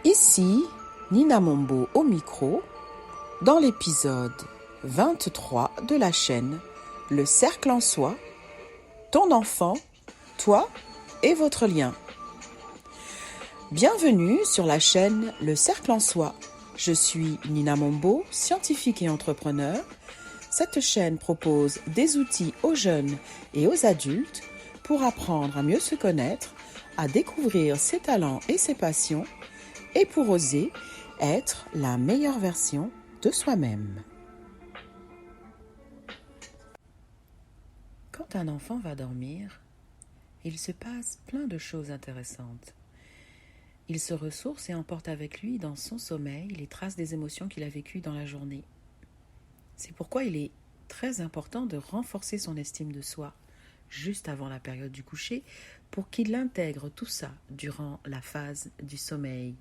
Ici, Nina Mombo au micro, dans l'épisode 23 de la chaîne Le Cercle en Soi, ton enfant, toi et votre lien. Bienvenue sur la chaîne Le Cercle en Soi. Je suis Nina Mombo, scientifique et entrepreneur. Cette chaîne propose des outils aux jeunes et aux adultes pour apprendre à mieux se connaître, à découvrir ses talents et ses passions et pour oser être la meilleure version de soi-même. Quand un enfant va dormir, il se passe plein de choses intéressantes. Il se ressource et emporte avec lui dans son sommeil les traces des émotions qu'il a vécues dans la journée. C'est pourquoi il est très important de renforcer son estime de soi juste avant la période du coucher pour qu'il intègre tout ça durant la phase du sommeil.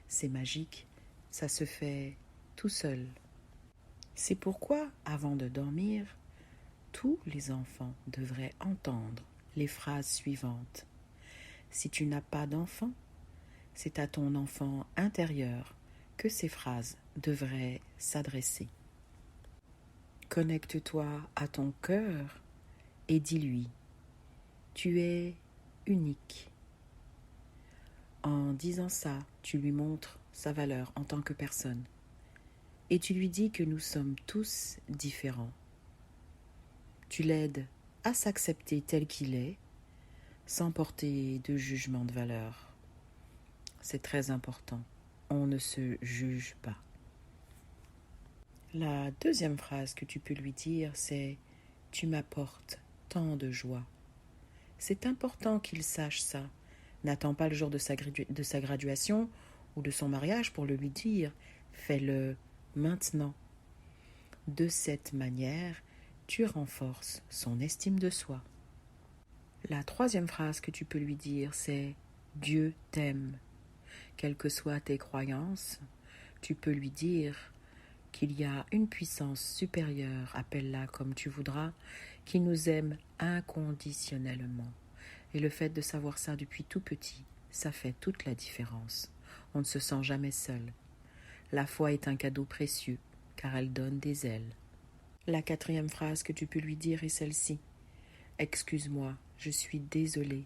C'est magique, ça se fait tout seul. C'est pourquoi, avant de dormir, tous les enfants devraient entendre les phrases suivantes. Si tu n'as pas d'enfant, c'est à ton enfant intérieur que ces phrases devraient s'adresser. Connecte-toi à ton cœur et dis-lui « Tu es unique ». En disant ça, tu lui montres sa valeur en tant que personne et tu lui dis que nous sommes tous différents. Tu l'aides à s'accepter tel qu'il est sans porter de jugement de valeur. C'est très important, on ne se juge pas. La deuxième phrase que tu peux lui dire, c'est « Tu m'apportes tant de joie ». C'est important qu'il sache ça. N'attends pas le jour de sa graduation ou de son mariage pour le lui dire. Fais-le maintenant. De cette manière, tu renforces son estime de soi. La troisième phrase que tu peux lui dire, c'est « Dieu t'aime ». Quelles que soient tes croyances, tu peux lui dire qu'il y a une puissance supérieure, appelle-la comme tu voudras, qui nous aime inconditionnellement. Et le fait de savoir ça depuis tout petit, ça fait toute la différence. On ne se sent jamais seul. La foi est un cadeau précieux, car elle donne des ailes. La quatrième phrase que tu peux lui dire est celle-ci. « Excuse-moi, je suis désolée ».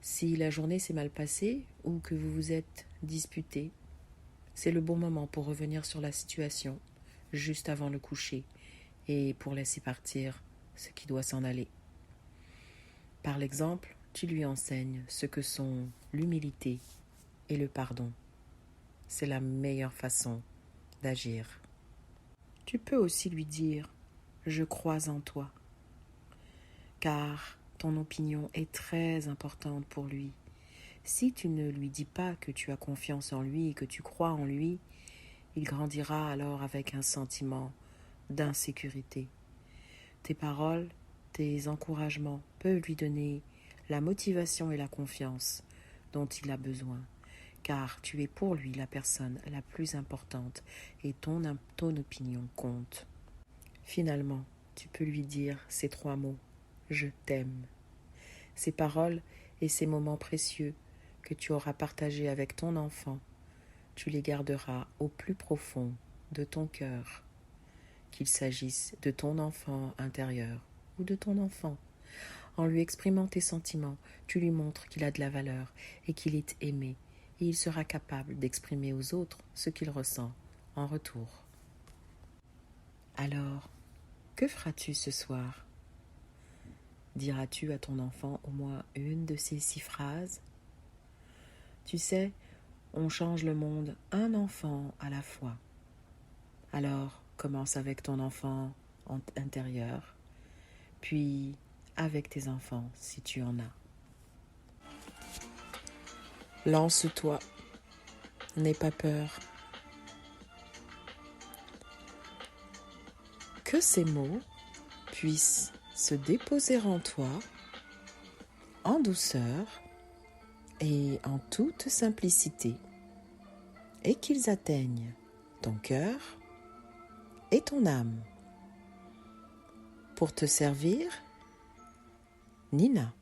Si la journée s'est mal passée ou que vous vous êtes disputé, c'est le bon moment pour revenir sur la situation, juste avant le coucher, et pour laisser partir ce qui doit s'en aller. Par l'exemple, tu lui enseignes ce que sont l'humilité et le pardon. C'est la meilleure façon d'agir. Tu peux aussi lui dire « Je crois en toi », car ton opinion est très importante pour lui. Si tu ne lui dis pas que tu as confiance en lui et que tu crois en lui, il grandira alors avec un sentiment d'insécurité. Tes paroles, tes encouragements peuvent lui donner la motivation et la confiance dont il a besoin, car tu es pour lui la personne la plus importante et ton opinion compte. Finalement, tu peux lui dire ces 3 mots « Je t'aime ». Ces paroles et ces moments précieux que tu auras partagés avec ton enfant, tu les garderas au plus profond de ton cœur, qu'il s'agisse de ton enfant intérieur ou de ton enfant. En lui exprimant tes sentiments, tu lui montres qu'il a de la valeur et qu'il est aimé, et il sera capable d'exprimer aux autres ce qu'il ressent en retour. Alors, que feras-tu ce soir ? Diras-tu à ton enfant au moins une de ces 6 phrases ? Tu sais, on change le monde un enfant à la fois. Alors, commence avec ton enfant intérieur, puis avec tes enfants si tu en as. Lance-toi, n'aie pas peur. Que ces mots puissent se déposer en toi, en douceur et en toute simplicité, et qu'ils atteignent ton cœur et ton âme. Pour te servir, Nina.